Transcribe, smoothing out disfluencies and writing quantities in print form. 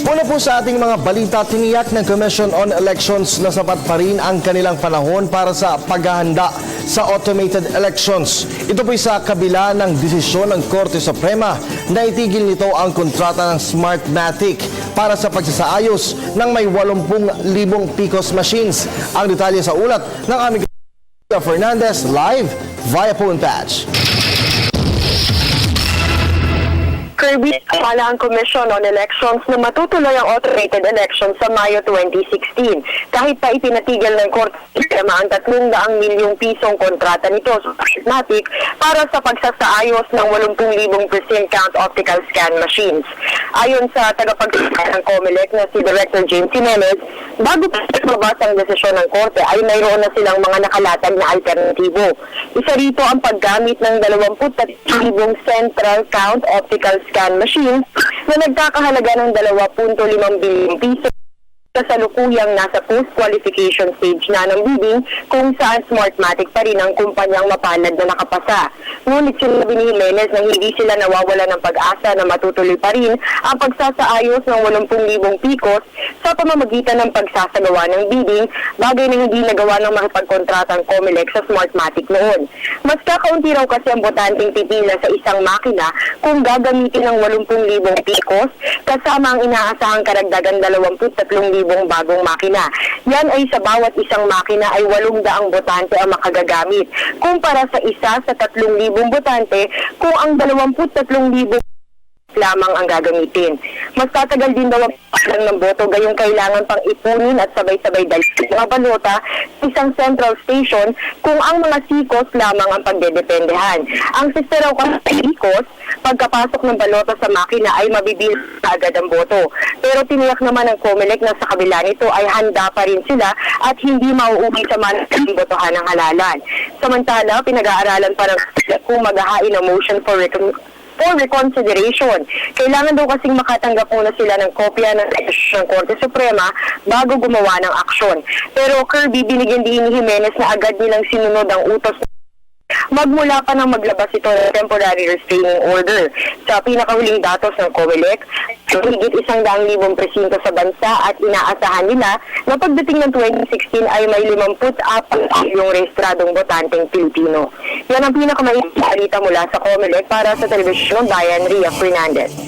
Una po sa ating mga balita, tiniyak ng Commission on Elections na sapat pa rin ang kanilang panahon para sa paghahanda sa automated elections. Ito po sa kabila ng desisyon ng Korte Suprema na itigil nito ang kontrata ng Smartmatic para sa pagsasaayos ng may 80,000 PCOS machines. Ang detalye sa ulat ng aming Fernandez live via phone patch. Kirby, pala ang Commission on Elections na matutuloy ang automated elections sa Mayo 2016. Kahit pa ipinatigil ng Korte Suprema ang 300 milyong pisong kontrata nito sa Smartmatic para sa pagsasaayos ng 80,000 precinct count optical scan machines. Ayon sa tagapagsalita ng COMELEC na si Director James Jimenez, bago pa mabasa ang desisyon ng Korte ay mayroon na silang mga nakalatag na alternatibo. Isa rito ang paggamit ng 23,000 central count optical scan machines na nagkakahalaga ng 2.5 bilyong piso kasalukuyang nasa post-qualification stage na ng bidding kung saan Smartmatic pa rin ang kumpanyang mapalad na nakapasa. Ngunit sinabi ni Jimenez na hindi sila nawawala ng pag-asa na matutuloy pa rin ang pagsasaayos ng 80,000 PCOS sa pamamagitan ng pagsasagawa ng bidding, bagay na hindi nagawa ng makipagkontrata ang COMELEC sa Smartmatic noon. Mas kakaunti raw kasi ang botanteng pipila sa isang makina kung gagamitin ng 80,000 PCOS kasama ang inaasahang karagdagan 23,000 bagong makina. Yan ay sa bawat isang makina ay 800 botante ang makagagamit. Kumpara sa isa sa 3,000 botante kung ang 23,000 lamang ang gagamitin. Mas tatagal din daw ang paglang ng boto gayong kailangan pang ipunin at sabay-sabay dalhin mga balota sa isang central station kung ang mga CCOS lamang ang pagdedependehan. Ang sister raw kasi CCOS, pagkapasok ng balota sa makina ay mabibilang agad ang boto. Pero tiniyak naman ng COMELEC na sa kabila nito ay handa pa rin sila at hindi mauuwi sa malaking botohan ng halalan. Samantala, pinag-aaralan pa ng kung maghahain ng motion for reconsideration. Kailangan daw kasing makatanggap muna sila ng kopya ng desisyon ng Korte Suprema bago gumawa ng aksyon. Pero Kirby, binigyan din ni Jimenez na agad nilang sinunod ang utos magmula pa nang maglabas ito ng temporary restraining order. Sa pinakahuling datos ng COMELEC, higit 100,000 presinto sa bansa at inaasahan nila na pagdating ng 2016 ay may 54 milyong rehistradong botanteng Pilipino. Yan ang pinakamainit na balita mula sa COMELEC para sa Telebisyon Bayan, Ria Fernandez.